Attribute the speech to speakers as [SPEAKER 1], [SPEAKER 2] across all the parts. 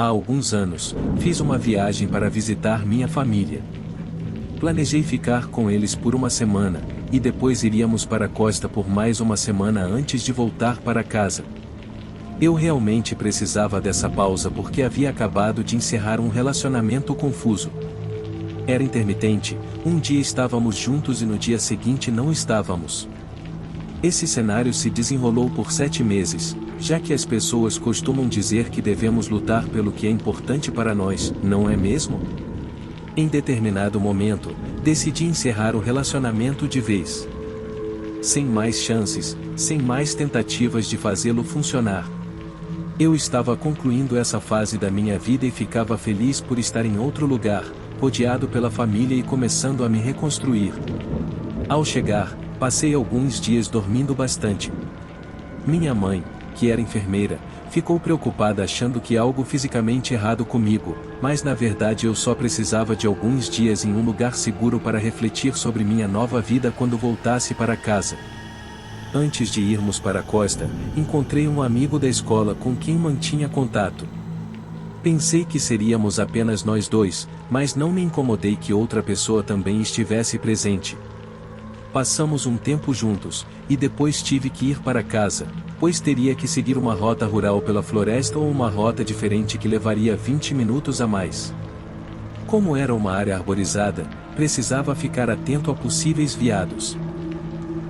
[SPEAKER 1] Há alguns anos, fiz uma viagem para visitar minha família. Planejei ficar com eles por uma semana, e depois iríamos para a costa por mais uma semana antes de voltar para casa. Eu realmente precisava dessa pausa porque havia acabado de encerrar um relacionamento confuso. Era intermitente, um dia estávamos juntos e no dia seguinte não estávamos. Esse cenário se desenrolou por 7 meses, já que as pessoas costumam dizer que devemos lutar pelo que é importante para nós, não é mesmo? Em determinado momento, decidi encerrar o relacionamento de vez. Sem mais chances, sem mais tentativas de fazê-lo funcionar. Eu estava concluindo essa fase da minha vida e ficava feliz por estar em outro lugar, rodeado pela família e começando a me reconstruir. Ao chegar, passei alguns dias dormindo bastante. Minha mãe, que era enfermeira, ficou preocupada achando que algo fisicamente errado comigo, mas na verdade eu só precisava de alguns dias em um lugar seguro para refletir sobre minha nova vida quando voltasse para casa. Antes de irmos para a costa, encontrei um amigo da escola com quem mantinha contato. Pensei que seríamos apenas nós dois, mas não me incomodei que outra pessoa também estivesse presente. Passamos um tempo juntos, e depois tive que ir para casa, pois teria que seguir uma rota rural pela floresta ou uma rota diferente que levaria 20 minutos a mais. Como era uma área arborizada, precisava ficar atento a possíveis veados.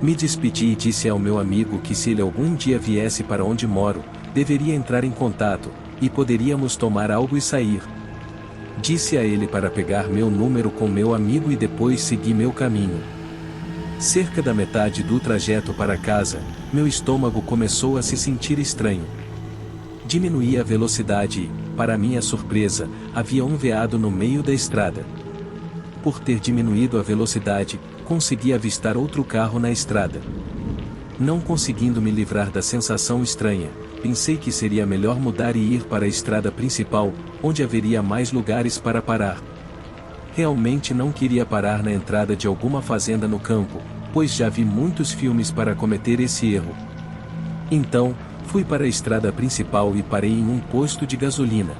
[SPEAKER 1] Me despedi e disse ao meu amigo que se ele algum dia viesse para onde moro, deveria entrar em contato, e poderíamos tomar algo e sair. Disse a ele para pegar meu número com meu amigo e depois segui meu caminho. Cerca da metade do trajeto para casa, meu estômago começou a se sentir estranho. Diminuí a velocidade e, para minha surpresa, havia um veado no meio da estrada. Por ter diminuído a velocidade, consegui avistar outro carro na estrada. Não conseguindo me livrar da sensação estranha, pensei que seria melhor mudar e ir para a estrada principal, onde haveria mais lugares para parar. Realmente não queria parar na entrada de alguma fazenda no campo, pois já vi muitos filmes para cometer esse erro. Então, fui para a estrada principal e parei em um posto de gasolina.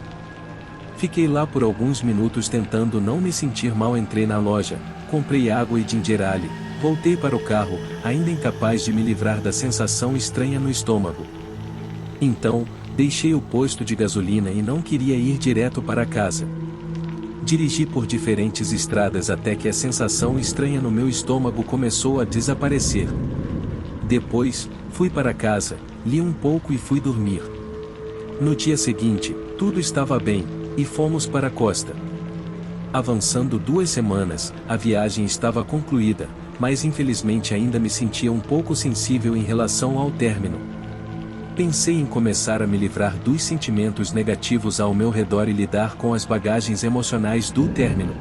[SPEAKER 1] Fiquei lá por alguns minutos tentando não me sentir mal. Entrei na loja, comprei água e ginger ale, voltei para o carro, ainda incapaz de me livrar da sensação estranha no estômago. Então, deixei o posto de gasolina e não queria ir direto para casa. Dirigi por diferentes estradas até que a sensação estranha no meu estômago começou a desaparecer. Depois, fui para casa, li um pouco e fui dormir. No dia seguinte, tudo estava bem, e fomos para a costa. Avançando 2 semanas, a viagem estava concluída, mas infelizmente ainda me sentia um pouco sensível em relação ao término. Pensei em começar a me livrar dos sentimentos negativos ao meu redor e lidar com as bagagens emocionais do término.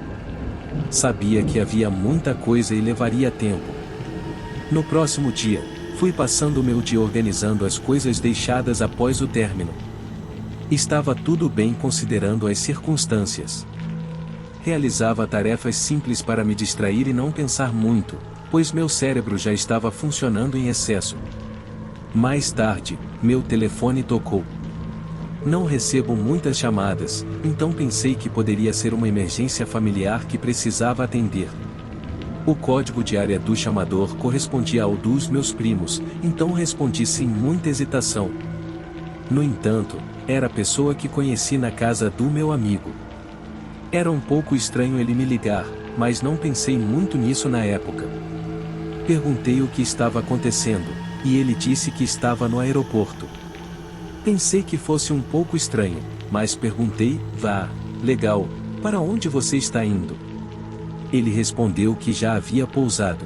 [SPEAKER 1] Sabia que havia muita coisa e levaria tempo. No próximo dia, fui passando o meu dia organizando as coisas deixadas após o término. Estava tudo bem considerando as circunstâncias. Realizava tarefas simples para me distrair e não pensar muito, pois meu cérebro já estava funcionando em excesso. Mais tarde, meu telefone tocou. Não recebo muitas chamadas, então pensei que poderia ser uma emergência familiar que precisava atender. O código de área do chamador correspondia ao dos meus primos, então respondi sem muita hesitação. No entanto, era a pessoa que conheci na casa do meu amigo. Era um pouco estranho ele me ligar, mas não pensei muito nisso na época. Perguntei o que estava acontecendo, e ele disse que estava no aeroporto. Pensei que fosse um pouco estranho, mas perguntei, legal, para onde você está indo? Ele respondeu que já havia pousado.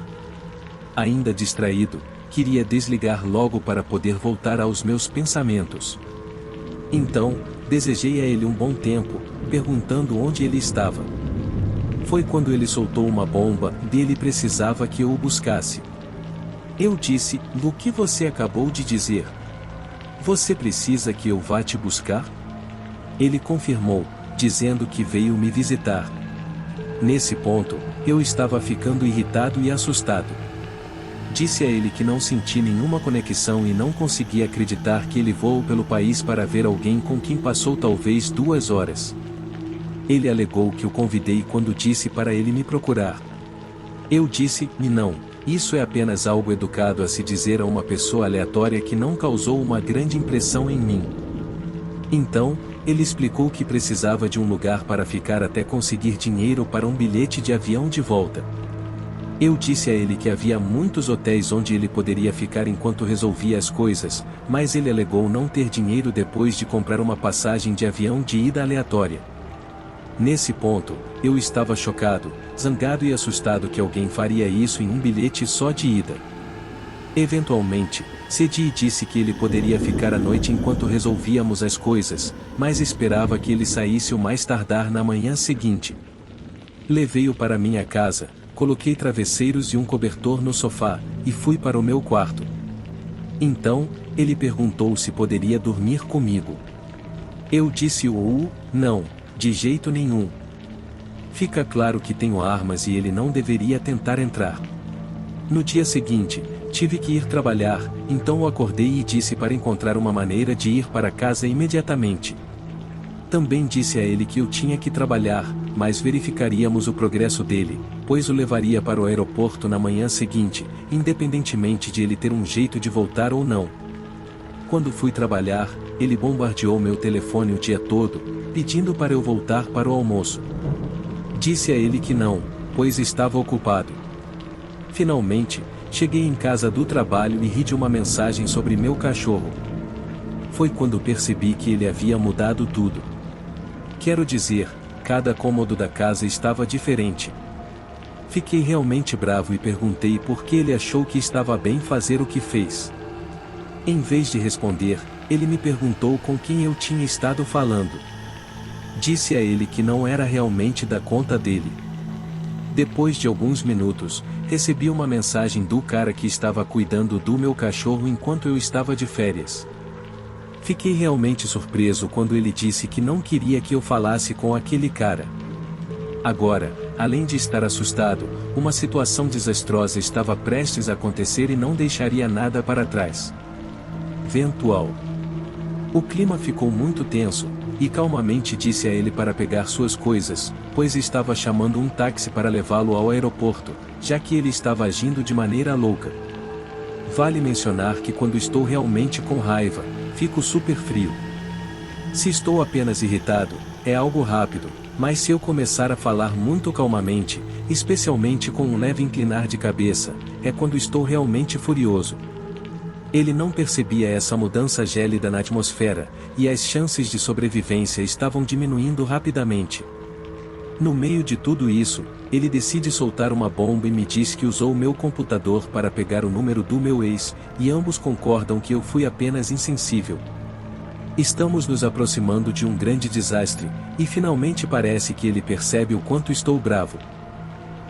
[SPEAKER 1] Ainda distraído, queria desligar logo para poder voltar aos meus pensamentos. Então, desejei a ele um bom tempo, perguntando onde ele estava. Foi quando ele soltou uma bomba, e ele precisava que eu o buscasse. Eu disse, o que você acabou de dizer? Você precisa que eu vá te buscar? Ele confirmou, dizendo que veio me visitar. Nesse ponto, eu estava ficando irritado e assustado. Disse a ele que não senti nenhuma conexão e não conseguia acreditar que ele voou pelo país para ver alguém com quem passou talvez 2 horas. Ele alegou que o convidei quando disse para ele me procurar. Eu disse-me não, isso é apenas algo educado a se dizer a uma pessoa aleatória que não causou uma grande impressão em mim. Então, ele explicou que precisava de um lugar para ficar até conseguir dinheiro para um bilhete de avião de volta. Eu disse a ele que havia muitos hotéis onde ele poderia ficar enquanto resolvia as coisas, mas ele alegou não ter dinheiro depois de comprar uma passagem de avião de ida aleatória. Nesse ponto, eu estava chocado, zangado e assustado que alguém faria isso em um bilhete só de ida. Eventualmente, cedi e disse que ele poderia ficar à noite enquanto resolvíamos as coisas, mas esperava que ele saísse o mais tardar na manhã seguinte. Levei-o para minha casa, coloquei travesseiros e um cobertor no sofá, e fui para o meu quarto. Então, ele perguntou se poderia dormir comigo. Eu disse não, de jeito nenhum. Fica claro que tenho armas e ele não deveria tentar entrar. No dia seguinte, tive que ir trabalhar, então o acordei e disse para encontrar uma maneira de ir para casa imediatamente. Também disse a ele que eu tinha que trabalhar, mas verificaríamos o progresso dele, pois o levaria para o aeroporto na manhã seguinte, independentemente de ele ter um jeito de voltar ou não. Quando fui trabalhar, ele bombardeou meu telefone o dia todo, pedindo para eu voltar para o almoço. Disse a ele que não, pois estava ocupado. Finalmente, cheguei em casa do trabalho e ri de uma mensagem sobre meu cachorro. Foi quando percebi que ele havia mudado tudo. Quero dizer, cada cômodo da casa estava diferente. Fiquei realmente bravo e perguntei por que ele achou que estava bem fazer o que fez. Em vez de responder, ele me perguntou com quem eu tinha estado falando. Disse a ele que não era realmente da conta dele. Depois de alguns minutos, recebi uma mensagem do cara que estava cuidando do meu cachorro enquanto eu estava de férias. Fiquei realmente surpreso quando ele disse que não queria que eu falasse com aquele cara. Agora, além de estar assustado, uma situação desastrosa estava prestes a acontecer e não deixaria nada para trás. Ventual. O clima ficou muito tenso, e calmamente disse a ele para pegar suas coisas, pois estava chamando um táxi para levá-lo ao aeroporto, já que ele estava agindo de maneira louca. Vale mencionar que quando estou realmente com raiva, fico super frio. Se estou apenas irritado, é algo rápido, mas se eu começar a falar muito calmamente, especialmente com um leve inclinar de cabeça, é quando estou realmente furioso. Ele não percebia essa mudança gélida na atmosfera, e as chances de sobrevivência estavam diminuindo rapidamente. No meio de tudo isso, ele decide soltar uma bomba e me diz que usou meu computador para pegar o número do meu ex, e ambos concordam que eu fui apenas insensível. Estamos nos aproximando de um grande desastre, e finalmente parece que ele percebe o quanto estou bravo.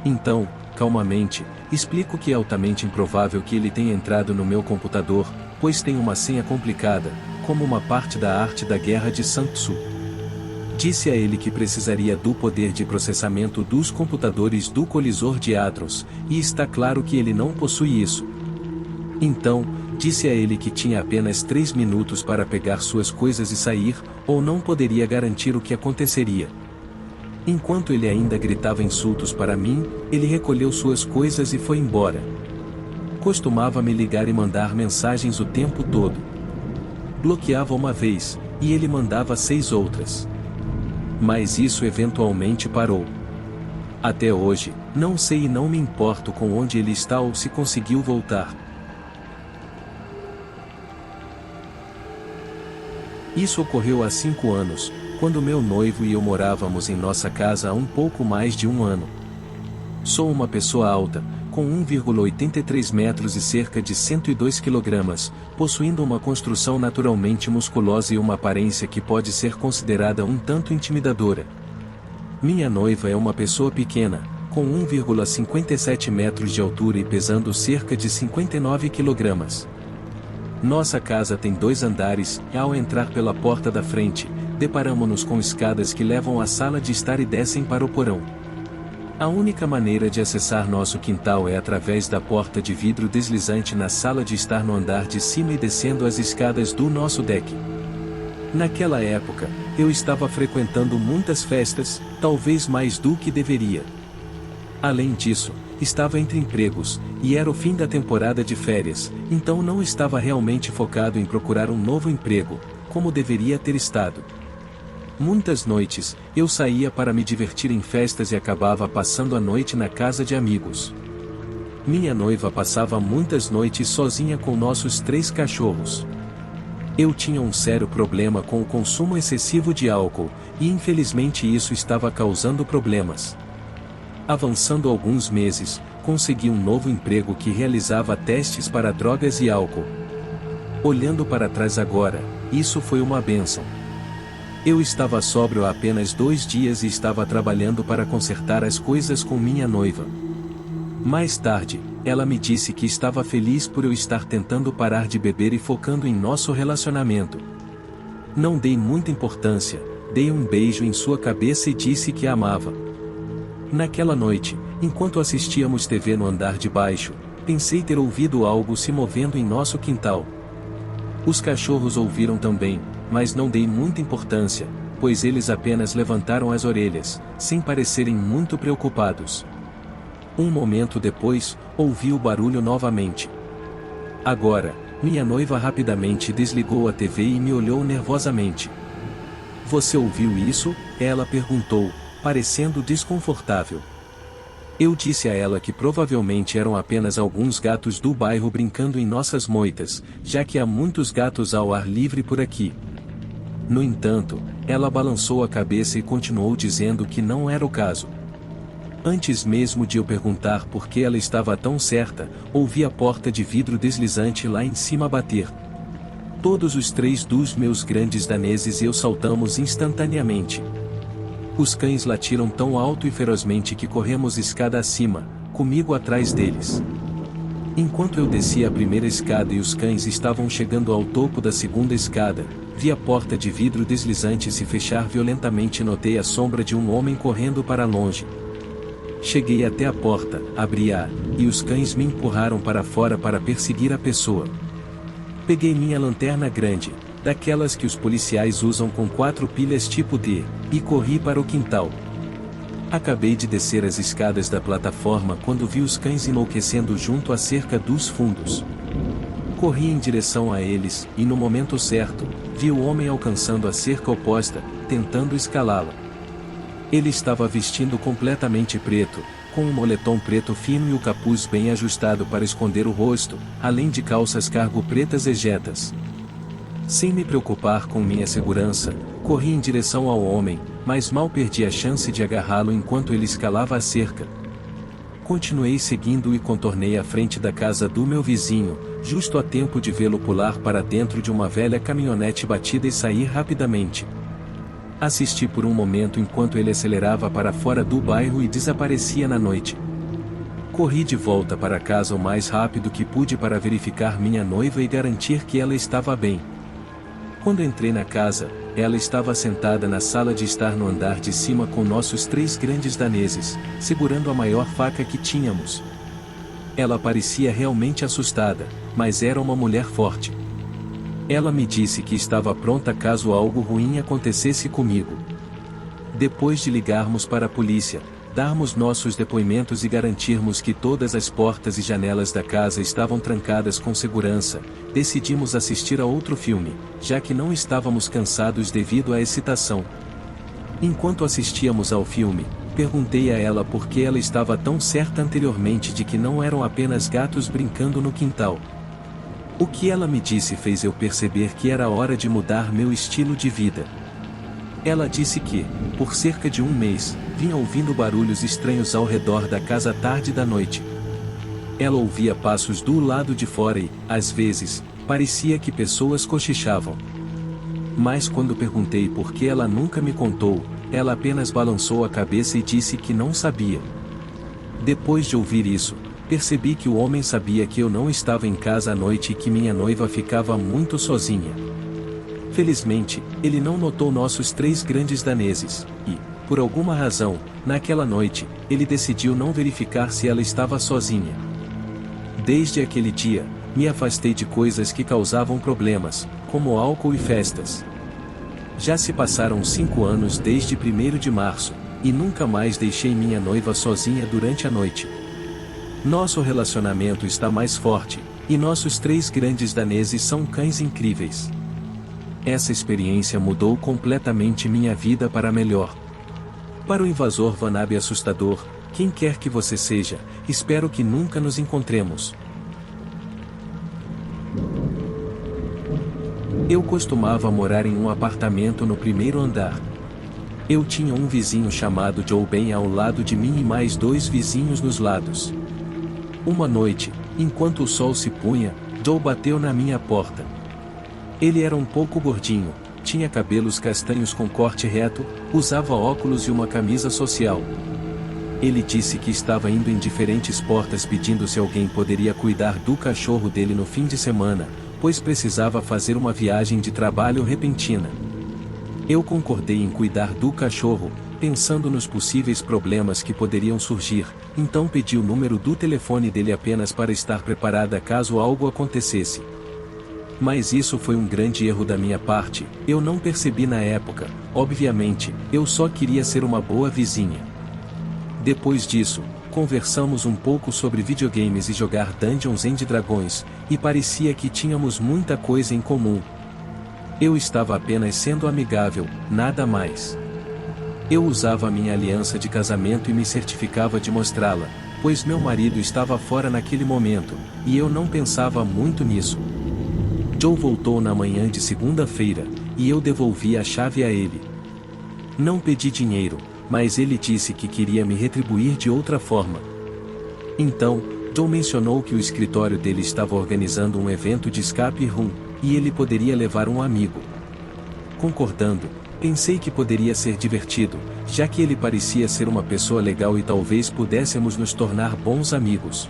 [SPEAKER 1] Então, calmamente, explico que é altamente improvável que ele tenha entrado no meu computador, pois tem uma senha complicada, como uma parte da arte da guerra de Sun Tzu. Disse a ele que precisaria do poder de processamento dos computadores do colisor de hadrons, e está claro que ele não possui isso. Então, disse a ele que tinha apenas 3 minutos para pegar suas coisas e sair, ou não poderia garantir o que aconteceria. Enquanto ele ainda gritava insultos para mim, ele recolheu suas coisas e foi embora. Costumava me ligar e mandar mensagens o tempo todo. Bloqueava uma vez, e ele mandava 6 outras. Mas isso eventualmente parou. Até hoje, não sei e não me importo com onde ele está ou se conseguiu voltar. Isso ocorreu há 5 anos, quando meu noivo e eu morávamos em nossa casa há um pouco mais de 1 ano. Sou uma pessoa alta, com 1,83 metros e cerca de 102 kg, possuindo uma construção naturalmente musculosa e uma aparência que pode ser considerada um tanto intimidadora. Minha noiva é uma pessoa pequena, com 1,57 metros de altura e pesando cerca de 59 kg. Nossa casa tem 2 andares, e ao entrar pela porta da frente, deparamo-nos com escadas que levam à sala de estar e descem para o porão. A única maneira de acessar nosso quintal é através da porta de vidro deslizante na sala de estar no andar de cima e descendo as escadas do nosso deck. Naquela época, eu estava frequentando muitas festas, talvez mais do que deveria. Além disso, estava entre empregos, e era o fim da temporada de férias, então não estava realmente focado em procurar um novo emprego, como deveria ter estado. Muitas noites, eu saía para me divertir em festas e acabava passando a noite na casa de amigos. Minha noiva passava muitas noites sozinha com nossos 3 cachorros. Eu tinha um sério problema com o consumo excessivo de álcool, e infelizmente isso estava causando problemas. Avançando alguns meses, consegui um novo emprego que realizava testes para drogas e álcool. Olhando para trás agora, isso foi uma bênção. Eu estava sóbrio há apenas 2 dias e estava trabalhando para consertar as coisas com minha noiva. Mais tarde, ela me disse que estava feliz por eu estar tentando parar de beber e focando em nosso relacionamento. Não dei muita importância, dei um beijo em sua cabeça e disse que a amava. Naquela noite, enquanto assistíamos TV no andar de baixo, pensei ter ouvido algo se movendo em nosso quintal. Os cachorros ouviram também, mas não dei muita importância, pois eles apenas levantaram as orelhas, sem parecerem muito preocupados. Um momento depois, ouvi o barulho novamente. Agora, minha noiva rapidamente desligou a TV e me olhou nervosamente. "Você ouviu isso?" ela perguntou, parecendo desconfortável. Eu disse a ela que provavelmente eram apenas alguns gatos do bairro brincando em nossas moitas, já que há muitos gatos ao ar livre por aqui. No entanto, ela balançou a cabeça e continuou dizendo que não era o caso. Antes mesmo de eu perguntar por que ela estava tão certa, ouvi a porta de vidro deslizante lá em cima bater. Todos os 3 dos meus grandes daneses e eu saltamos instantaneamente. Os cães latiram tão alto e ferozmente que corremos escada acima, comigo atrás deles. Enquanto eu descia a primeira escada e os cães estavam chegando ao topo da segunda escada, vi a porta de vidro deslizante se fechar violentamente e notei a sombra de um homem correndo para longe. Cheguei até a porta, abri-a, e os cães me empurraram para fora para perseguir a pessoa. Peguei minha lanterna grande, daquelas que os policiais usam com 4 pilhas tipo D, e corri para o quintal. Acabei de descer as escadas da plataforma quando vi os cães enlouquecendo junto à cerca dos fundos. Corri em direção a eles, e no momento certo, vi o homem alcançando a cerca oposta, tentando escalá-la. Ele estava vestindo completamente preto, com um moletom preto fino e o capuz bem ajustado para esconder o rosto, além de calças cargo pretas ejetas. Sem me preocupar com minha segurança, corri em direção ao homem, mas mal perdi a chance de agarrá-lo enquanto ele escalava a cerca. Continuei seguindo e contornei a frente da casa do meu vizinho, justo a tempo de vê-lo pular para dentro de uma velha caminhonete batida e sair rapidamente. Assisti por um momento enquanto ele acelerava para fora do bairro e desaparecia na noite. Corri de volta para casa o mais rápido que pude para verificar minha noiva e garantir que ela estava bem. Quando entrei na casa, ela estava sentada na sala de estar no andar de cima com nossos 3 grandes daneses, segurando a maior faca que tínhamos. Ela parecia realmente assustada, mas era uma mulher forte. Ela me disse que estava pronta caso algo ruim acontecesse comigo. Depois de ligarmos para a polícia, darmos nossos depoimentos e garantirmos que todas as portas e janelas da casa estavam trancadas com segurança, decidimos assistir a outro filme, já que não estávamos cansados devido à excitação. Enquanto assistíamos ao filme, perguntei a ela por que ela estava tão certa anteriormente de que não eram apenas gatos brincando no quintal. O que ela me disse fez eu perceber que era hora de mudar meu estilo de vida. Ela disse que, por cerca de um mês, vinha ouvindo barulhos estranhos ao redor da casa tarde da noite. Ela ouvia passos do lado de fora e, às vezes, parecia que pessoas cochichavam. Mas quando perguntei por que ela nunca me contou, ela apenas balançou a cabeça e disse que não sabia. Depois de ouvir isso, percebi que o homem sabia que eu não estava em casa à noite e que minha noiva ficava muito sozinha. Felizmente, ele não notou nossos 3 grandes daneses, e, Por alguma razão, naquela noite, ele decidiu não verificar se ela estava sozinha. Desde aquele dia, me afastei de coisas que causavam problemas, como álcool e festas. Já se passaram 5 anos desde 1º de março, e nunca mais deixei minha noiva sozinha durante a noite. Nosso relacionamento está mais forte, e nossos 3 grandes daneses são cães incríveis. Essa experiência mudou completamente minha vida para melhor. Para o invasor Vanabe assustador, quem quer que você seja, espero que nunca nos encontremos. Eu costumava morar em um apartamento no 1º andar. Eu tinha um vizinho chamado Joe bem ao lado de mim e mais 2 vizinhos nos lados. Uma noite, enquanto o sol se punha, Joe bateu na minha porta. Ele era um pouco gordinho, tinha cabelos castanhos com corte reto, usava óculos e uma camisa social. Ele disse que estava indo em diferentes portas pedindo se alguém poderia cuidar do cachorro dele no fim de semana, pois precisava fazer uma viagem de trabalho repentina. Eu concordei em cuidar do cachorro, pensando nos possíveis problemas que poderiam surgir, então pedi o número do telefone dele apenas para estar preparada caso algo acontecesse. Mas isso foi um grande erro da minha parte, eu não percebi na época, obviamente, eu só queria ser uma boa vizinha. Depois disso, conversamos um pouco sobre videogames e jogar Dungeons & Dragons, e parecia que tínhamos muita coisa em comum. Eu estava apenas sendo amigável, nada mais. Eu usava minha aliança de casamento e me certificava de mostrá-la, pois meu marido estava fora naquele momento, e eu não pensava muito nisso. Joe voltou na manhã de segunda-feira, e eu devolvi a chave a ele. Não pedi dinheiro, mas ele disse que queria me retribuir de outra forma. Então, Joe mencionou que o escritório dele estava organizando um evento de escape room, e ele poderia levar um amigo. Concordando, pensei que poderia ser divertido, já que ele parecia ser uma pessoa legal e talvez pudéssemos nos tornar bons amigos.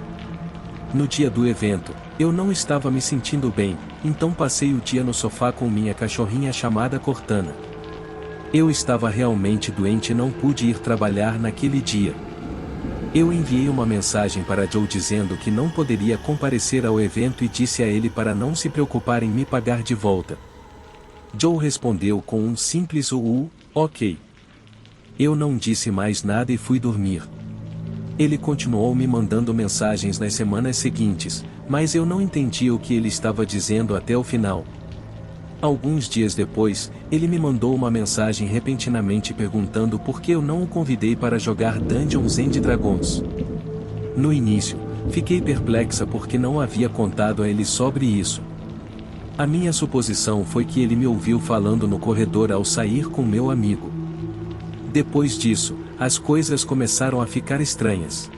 [SPEAKER 1] No dia do evento, eu não estava me sentindo bem, então passei o dia no sofá com minha cachorrinha chamada Cortana. Eu estava realmente doente e não pude ir trabalhar naquele dia. Eu enviei uma mensagem para Joe dizendo que não poderia comparecer ao evento e disse a ele para não se preocupar em me pagar de volta. Joe respondeu com um simples ok. Eu não disse mais nada e fui dormir. Ele continuou me mandando mensagens nas semanas seguintes, mas eu não entendi o que ele estava dizendo até o final. Alguns dias depois, ele me mandou uma mensagem repentinamente perguntando por que eu não o convidei para jogar Dungeons & Dragons. No início, fiquei perplexa porque não havia contado a ele sobre isso. A minha suposição foi que ele me ouviu falando no corredor ao sair com meu amigo. Depois disso, as coisas começaram a ficar estranhas.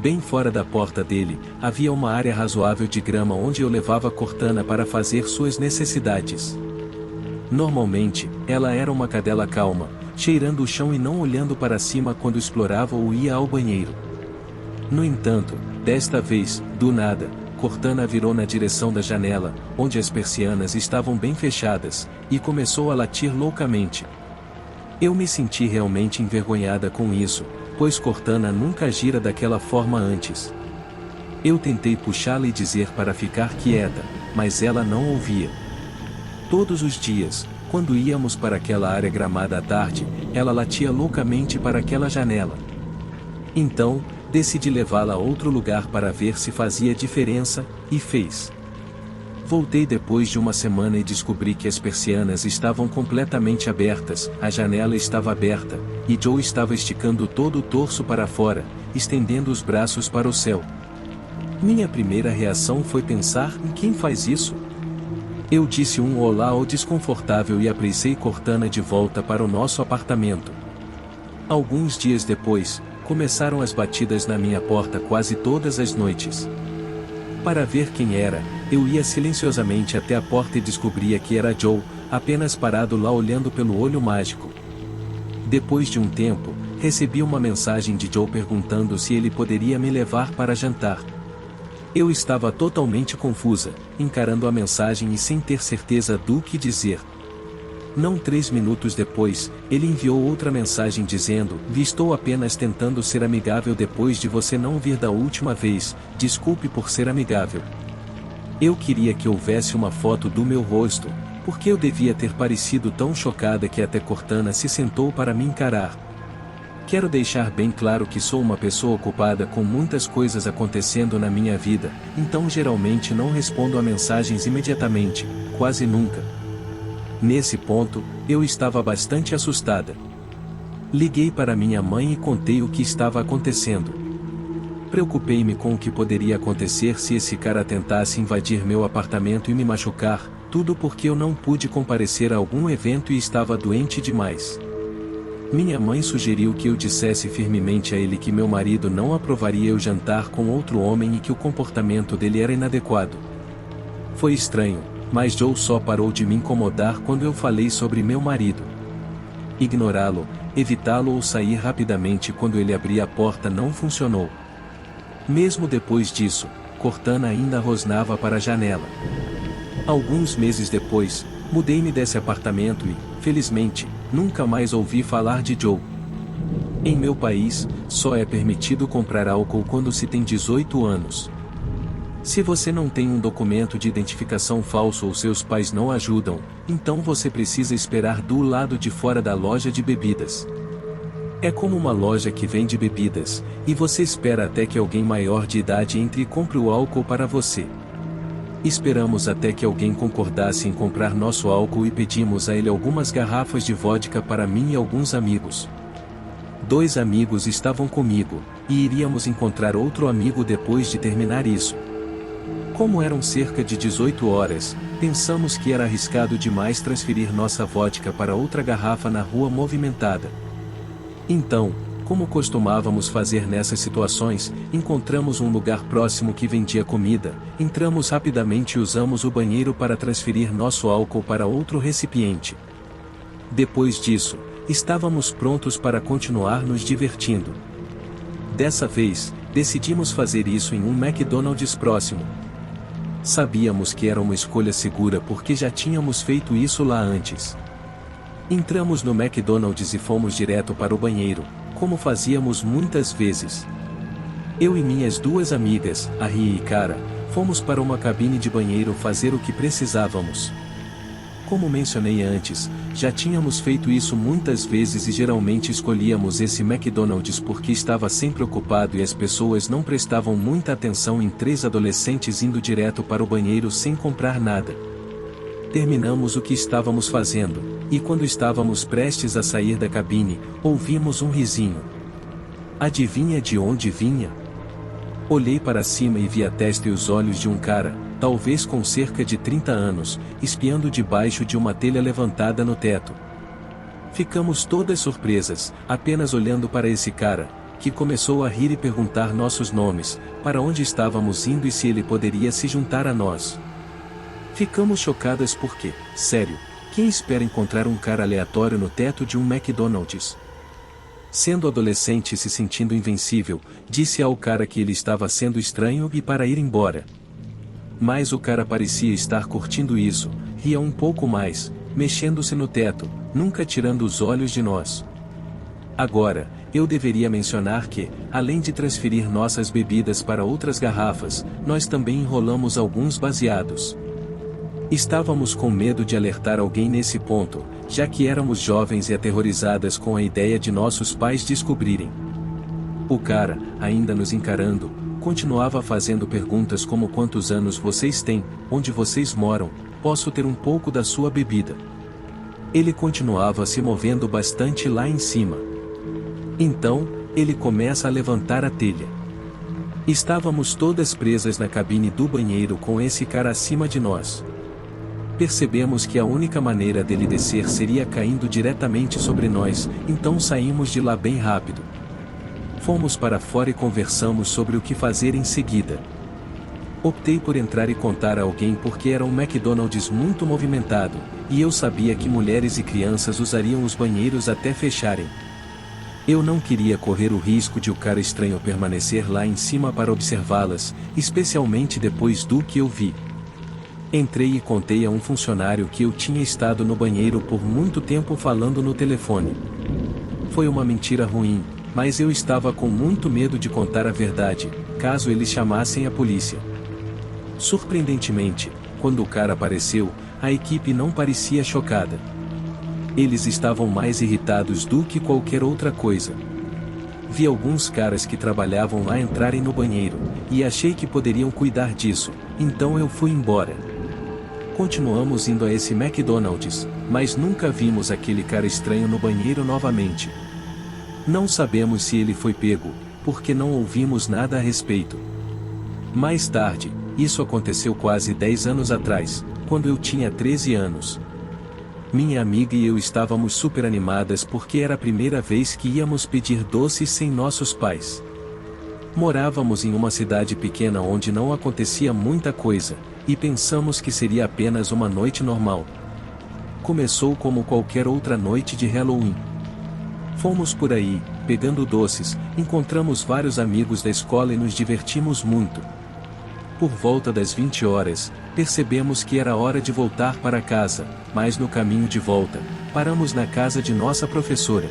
[SPEAKER 1] Bem fora da porta dele, havia uma área razoável de grama onde eu levava Cortana para fazer suas necessidades. Normalmente, ela era uma cadela calma, cheirando o chão e não olhando para cima quando explorava ou ia ao banheiro. No entanto, desta vez, do nada, Cortana virou na direção da janela, onde as persianas estavam bem fechadas, e começou a latir loucamente. Eu me senti realmente envergonhada com isso, pois Cortana nunca agira daquela forma antes. Eu tentei puxá-la e dizer para ficar quieta, mas ela não ouvia. Todos os dias, quando íamos para aquela área gramada à tarde, ela latia loucamente para aquela janela. Então, decidi levá-la a outro lugar para ver se fazia diferença, e fez. Voltei depois de uma semana e descobri que as persianas estavam completamente abertas, a janela estava aberta, e Joe estava esticando todo o torso para fora, estendendo os braços para o céu. Minha primeira reação foi pensar em quem faz isso. Eu disse um olá ao desconfortável e apressei Cortana de volta para o nosso apartamento. Alguns dias depois, começaram as batidas na minha porta quase todas as noites. Para ver quem era, eu ia silenciosamente até a porta e descobria que era Joe, apenas parado lá olhando pelo olho mágico. Depois de um tempo, recebi uma mensagem de Joe perguntando se ele poderia me levar para jantar. Eu estava totalmente confusa, encarando a mensagem e sem ter certeza do que dizer. Não 3 minutos depois, ele enviou outra mensagem dizendo: estou apenas tentando ser amigável depois de você não vir da última vez, desculpe por ser amigável. Eu queria que houvesse uma foto do meu rosto, porque eu devia ter parecido tão chocada que até Cortana se sentou para me encarar. Quero deixar bem claro que sou uma pessoa ocupada com muitas coisas acontecendo na minha vida, então geralmente não respondo a mensagens imediatamente, quase nunca. Nesse ponto, eu estava bastante assustada. Liguei para minha mãe e contei o que estava acontecendo. Preocupei-me com o que poderia acontecer se esse cara tentasse invadir meu apartamento e me machucar, tudo porque eu não pude comparecer a algum evento e estava doente demais. Minha mãe sugeriu que eu dissesse firmemente a ele que meu marido não aprovaria eu jantar com outro homem e que o comportamento dele era inadequado. Foi estranho, mas Joe só parou de me incomodar quando eu falei sobre meu marido. Ignorá-lo, evitá-lo ou sair rapidamente quando ele abria a porta não funcionou. Mesmo depois disso, Cortana ainda rosnava para a janela. Alguns meses depois, mudei-me desse apartamento e, felizmente, nunca mais ouvi falar de Joe. Em meu país, só é permitido comprar álcool quando se tem 18 anos. Se você não tem um documento de identificação falso ou seus pais não ajudam, então você precisa esperar do lado de fora da loja de bebidas. É como uma loja que vende bebidas, e você espera até que alguém maior de idade entre e compre o álcool para você. Esperamos até que alguém concordasse em comprar nosso álcool e pedimos a ele algumas garrafas de vodka para mim e alguns amigos. 2 amigos estavam comigo, e iríamos encontrar outro amigo depois de terminar isso. Como eram cerca de 18 horas, pensamos que era arriscado demais transferir nossa vodka para outra garrafa na rua movimentada. Então, como costumávamos fazer nessas situações, encontramos um lugar próximo que vendia comida, entramos rapidamente e usamos o banheiro para transferir nosso álcool para outro recipiente. Depois disso, estávamos prontos para continuar nos divertindo. Dessa vez, decidimos fazer isso em um McDonald's próximo. Sabíamos que era uma escolha segura porque já tínhamos feito isso lá antes. Entramos no McDonald's e fomos direto para o banheiro, como fazíamos muitas vezes. Eu e minhas 2 amigas, a Ria e Cara, fomos para uma cabine de banheiro fazer o que precisávamos. Como mencionei antes, já tínhamos feito isso muitas vezes e geralmente escolhíamos esse McDonald's porque estava sempre ocupado e as pessoas não prestavam muita atenção em 3 adolescentes indo direto para o banheiro sem comprar nada. Terminamos o que estávamos fazendo, e quando estávamos prestes a sair da cabine, ouvimos um risinho. Adivinha de onde vinha? Olhei para cima e vi a testa e os olhos de um cara, talvez com cerca de 30 anos, espiando debaixo de uma telha levantada no teto. Ficamos todas surpresas, apenas olhando para esse cara, que começou a rir e perguntar nossos nomes, para onde estávamos indo e se ele poderia se juntar a nós. Ficamos chocadas porque, sério, quem espera encontrar um cara aleatório no teto de um McDonald's? Sendo adolescente e se sentindo invencível, disse ao cara que ele estava sendo estranho e para ir embora. Mas o cara parecia estar curtindo isso, ria um pouco mais, mexendo-se no teto, nunca tirando os olhos de nós. Agora, eu deveria mencionar que, além de transferir nossas bebidas para outras garrafas, nós também enrolamos alguns baseados. Estávamos com medo de alertar alguém nesse ponto, já que éramos jovens e aterrorizadas com a ideia de nossos pais descobrirem. O cara, ainda nos encarando, continuava fazendo perguntas como quantos anos vocês têm, onde vocês moram, posso ter um pouco da sua bebida. Ele continuava se movendo bastante lá em cima. Então, ele começa a levantar a telha. Estávamos todas presas na cabine do banheiro com esse cara acima de nós. Percebemos que a única maneira dele descer seria caindo diretamente sobre nós, então saímos de lá bem rápido. Fomos para fora e conversamos sobre o que fazer em seguida. Optei por entrar e contar a alguém porque era um McDonald's muito movimentado, e eu sabia que mulheres e crianças usariam os banheiros até fecharem. Eu não queria correr o risco de o cara estranho permanecer lá em cima para observá-las, especialmente depois do que eu vi. Entrei e contei a um funcionário que eu tinha estado no banheiro por muito tempo falando no telefone. Foi uma mentira ruim, mas eu estava com muito medo de contar a verdade, caso eles chamassem a polícia. Surpreendentemente, quando o cara apareceu, a equipe não parecia chocada. Eles estavam mais irritados do que qualquer outra coisa. Vi alguns caras que trabalhavam lá entrarem no banheiro, e achei que poderiam cuidar disso, então eu fui embora. Continuamos indo a esse McDonald's, mas nunca vimos aquele cara estranho no banheiro novamente. Não sabemos se ele foi pego, porque não ouvimos nada a respeito. Mais tarde, isso aconteceu quase 10 anos atrás, quando eu tinha 13 anos. Minha amiga e eu estávamos super animadas porque era a primeira vez que íamos pedir doces sem nossos pais. Morávamos em uma cidade pequena onde não acontecia muita coisa, e pensamos que seria apenas uma noite normal. Começou como qualquer outra noite de Halloween. Fomos por aí, pegando doces, encontramos vários amigos da escola e nos divertimos muito. Por volta das 20 horas, percebemos que era hora de voltar para casa, mas no caminho de volta, paramos na casa de nossa professora.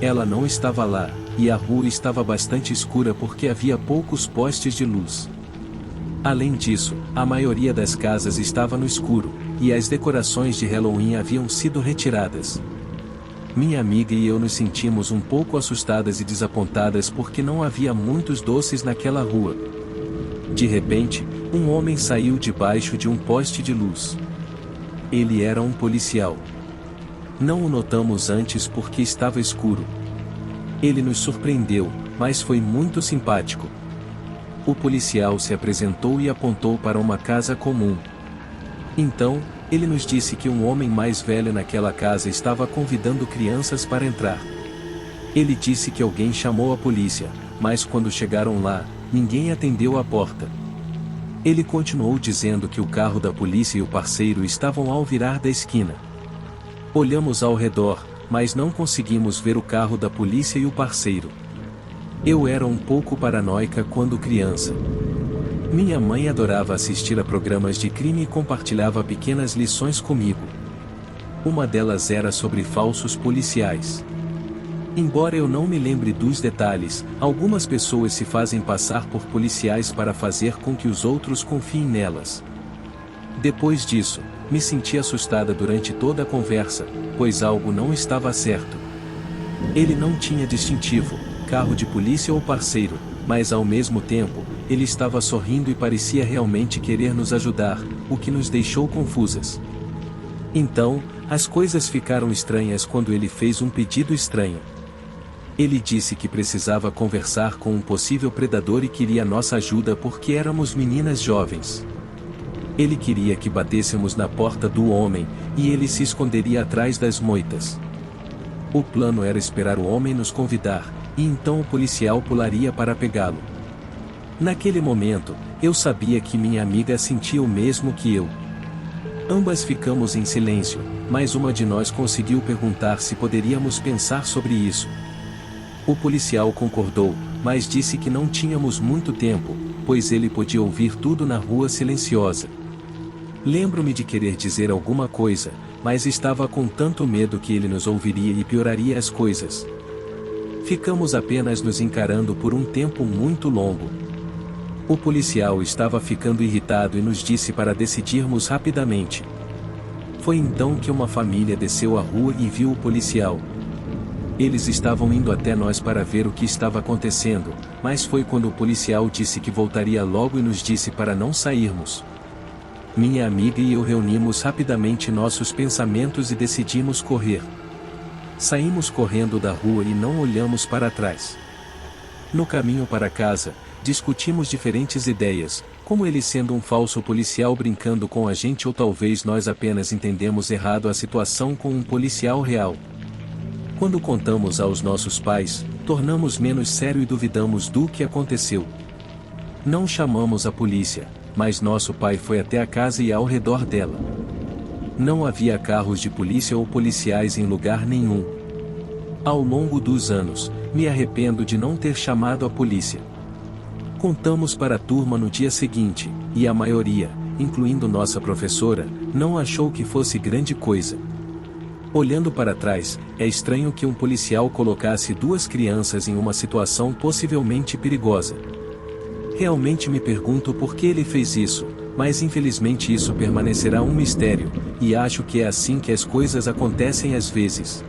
[SPEAKER 1] Ela não estava lá, e a rua estava bastante escura porque havia poucos postes de luz. Além disso, a maioria das casas estava no escuro, e as decorações de Halloween haviam sido retiradas. Minha amiga e eu nos sentimos um pouco assustadas e desapontadas porque não havia muitos doces naquela rua. De repente, um homem saiu debaixo de um poste de luz. Ele era um policial. Não o notamos antes porque estava escuro. Ele nos surpreendeu, mas foi muito simpático. O policial se apresentou e apontou para uma casa comum. Então, ele nos disse que um homem mais velho naquela casa estava convidando crianças para entrar. Ele disse que alguém chamou a polícia, mas quando chegaram lá, ninguém atendeu a porta. Ele continuou dizendo que o carro da polícia e o parceiro estavam ao virar da esquina. Olhamos ao redor, mas não conseguimos ver o carro da polícia e o parceiro. Eu era um pouco paranoica quando criança. Minha mãe adorava assistir a programas de crime e compartilhava pequenas lições comigo. Uma delas era sobre falsos policiais. Embora eu não me lembre dos detalhes, algumas pessoas se fazem passar por policiais para fazer com que os outros confiem nelas. Depois disso, me senti assustada durante toda a conversa, pois algo não estava certo. Ele não tinha distintivo, carro de polícia ou parceiro, mas ao mesmo tempo, ele estava sorrindo e parecia realmente querer nos ajudar, o que nos deixou confusas. Então, as coisas ficaram estranhas quando ele fez um pedido estranho. Ele disse que precisava conversar com um possível predador e queria nossa ajuda porque éramos meninas jovens. Ele queria que batêssemos na porta do homem, e ele se esconderia atrás das moitas. O plano era esperar o homem nos convidar, e então o policial pularia para pegá-lo. Naquele momento, eu sabia que minha amiga sentia o mesmo que eu. Ambas ficamos em silêncio, mas uma de nós conseguiu perguntar se poderíamos pensar sobre isso. O policial concordou, mas disse que não tínhamos muito tempo, pois ele podia ouvir tudo na rua silenciosa. Lembro-me de querer dizer alguma coisa, mas estava com tanto medo que ele nos ouviria e pioraria as coisas. Ficamos apenas nos encarando por um tempo muito longo. O policial estava ficando irritado e nos disse para decidirmos rapidamente. Foi então que uma família desceu a rua e viu o policial. Eles estavam indo até nós para ver o que estava acontecendo, mas foi quando o policial disse que voltaria logo e nos disse para não sairmos. Minha amiga e eu reunimos rapidamente nossos pensamentos e decidimos correr. Saímos correndo da rua e não olhamos para trás. No caminho para casa, discutimos diferentes ideias, como ele sendo um falso policial brincando com a gente ou talvez nós apenas entendemos errado a situação com um policial real. Quando contamos aos nossos pais, tornamos menos sério e duvidamos do que aconteceu. Não chamamos a polícia, mas nosso pai foi até a casa e ao redor dela. Não havia carros de polícia ou policiais em lugar nenhum. Ao longo dos anos, me arrependo de não ter chamado a polícia. Contamos para a turma no dia seguinte, e a maioria, incluindo nossa professora, não achou que fosse grande coisa. Olhando para trás, é estranho que um policial colocasse duas crianças em uma situação possivelmente perigosa. Realmente me pergunto por que ele fez isso, mas infelizmente isso permanecerá um mistério, e acho que é assim que as coisas acontecem às vezes.